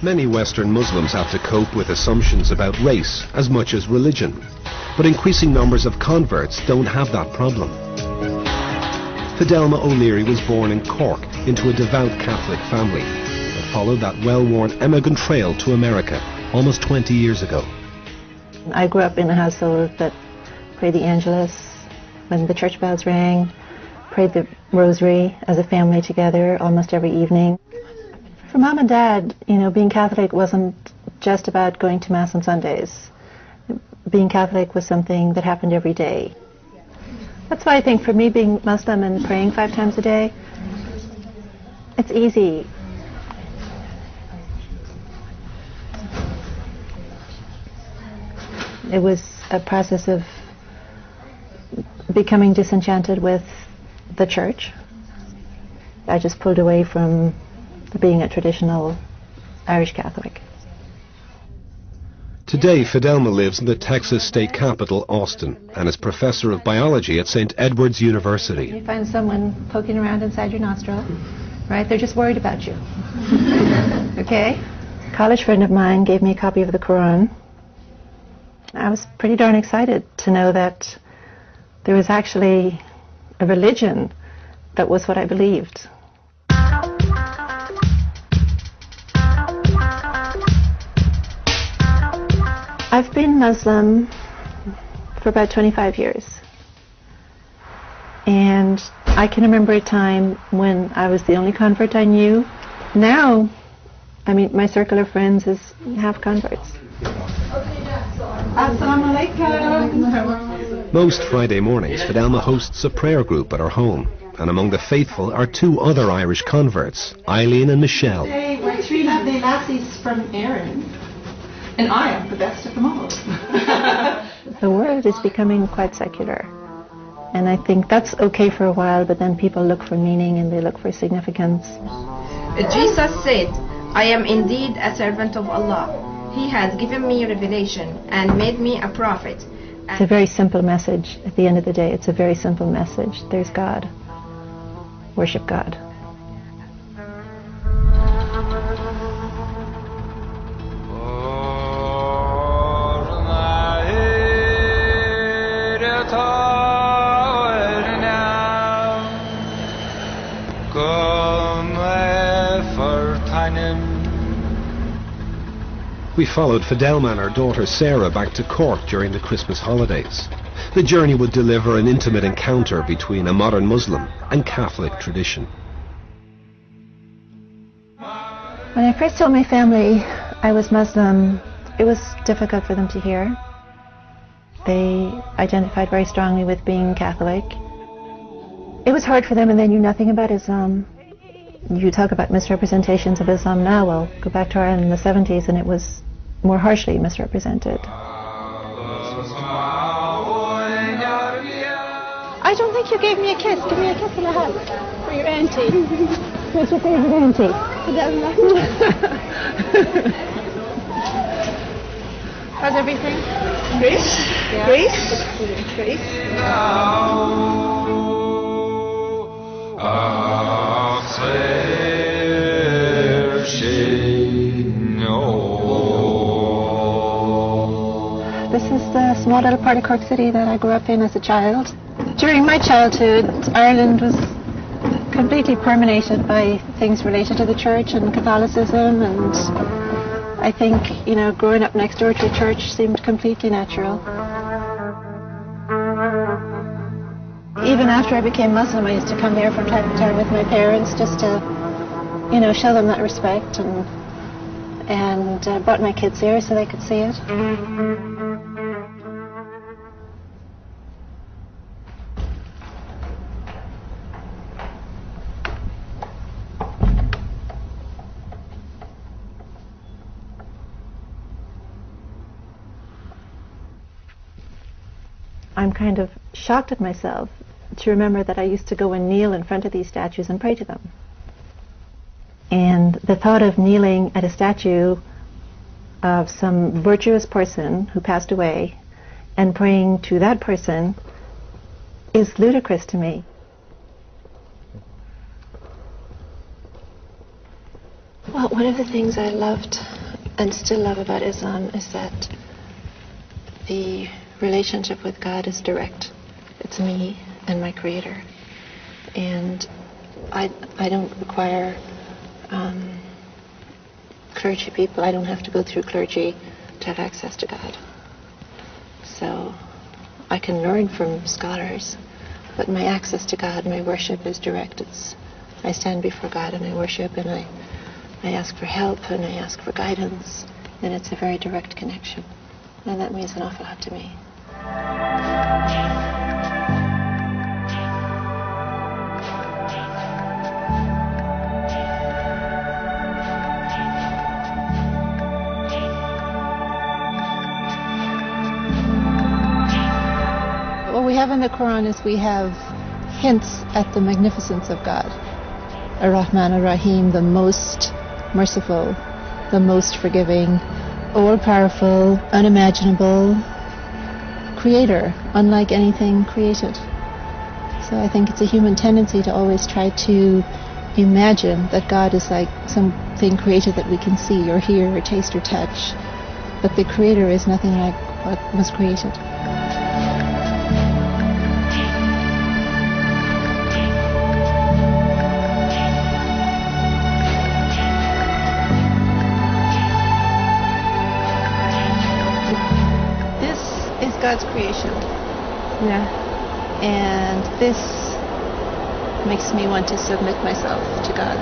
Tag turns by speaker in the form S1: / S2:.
S1: Many Western Muslims have to cope with assumptions about race as much as religion, but increasing numbers of converts don't have that problem. Fidelma O'Leary was born in Cork into a devout Catholic family that followed that well-worn emigrant trail to America almost 20 years ago.
S2: I grew up in a household that prayed the Angelus when the church bells rang, prayed the rosary as a family together almost every evening. For Mom and Dad, you know, being Catholic wasn't just about going to Mass on Sundays. Being Catholic was something that happened every day. That's why I think for me, being Muslim and praying 5 times a day, it's easy. It was a process of becoming disenchanted with the church. I just pulled away from being a traditional Irish Catholic.
S1: Today, Fidelma lives in the Texas state capital, Austin, and is professor of biology at St. Edward's University.
S2: You find someone poking around inside your nostril, right? They're just worried about you. Okay? A college friend of mine gave me a copy of the Quran. I was pretty darn excited to know that there was actually a religion that was what I believed. I've been Muslim for about 25 years. And I can remember a time when I was the only convert I knew. Now, I mean, my circle of friends is half converts.
S1: Most Friday mornings, Fidelma hosts a prayer group at her home. And among the faithful are 2 other Irish converts, Eileen and Michelle.
S3: Hey, we're 3 lovely lassies from Erin. And I am the best of them all.
S2: The world is becoming quite secular. And I think that's okay for a while, but then people look for meaning and they look for significance.
S4: Jesus said, I am indeed a servant of Allah. He has given me revelation and made me a prophet.
S2: It's a very simple message. At the end of the day, it's a very simple message. There's God. Worship God.
S1: We followed Fidelma and her daughter Sarah back to Cork during the Christmas holidays. The journey would deliver an intimate encounter between a modern Muslim and Catholic tradition.
S2: When I first told my family I was Muslim, it was difficult for them to hear. They identified very strongly with being Catholic. It was hard for them, and they knew nothing about Islam. You talk about misrepresentations of Islam now, well, go back to Ireland in the 70s and it was more harshly misrepresented.
S5: I don't think you gave me a kiss. Give me a kiss and a hug for your auntie.
S2: What's your favorite auntie?
S5: Fidelma. How's everything?
S3: Great.
S5: Yeah.
S3: Great. Great.
S2: This is the small little part of Cork City that I grew up in as a child. During my childhood, Ireland was completely permeated by things related to the church and Catholicism, and I think, you know, growing up next door to a church seemed completely natural. Even after I became Muslim, I used to come there from time to time with my parents just to, you know, show them that respect, and brought my kids here so they could see it. I'm kind of shocked at myself to remember that I used to go and kneel in front of these statues and pray to them. And the thought of kneeling at a statue of some virtuous person who passed away and praying to that person is ludicrous to me. Well, one of the things I loved and still love about Islam is that the relationship with God is direct. It's me and my Creator. And I don't require clergy people. I don't have to go through clergy to have access to God. So I can learn from scholars, but my access to God, my worship is direct. I stand before God and I worship, and I ask for help and I ask for guidance, and it's a very direct connection. And that means an awful lot to me. What we have in the Quran is we have hints at the magnificence of God. Ar-Rahman Ar-Rahim, the most merciful, the most forgiving, all-powerful, unimaginable creator, unlike anything created. So I think it's a human tendency to always try to imagine that God is like something created that we can see or hear or taste or touch. But the creator is nothing like what was created. God's creation.
S4: Yeah.
S2: And this makes me want to submit myself to God.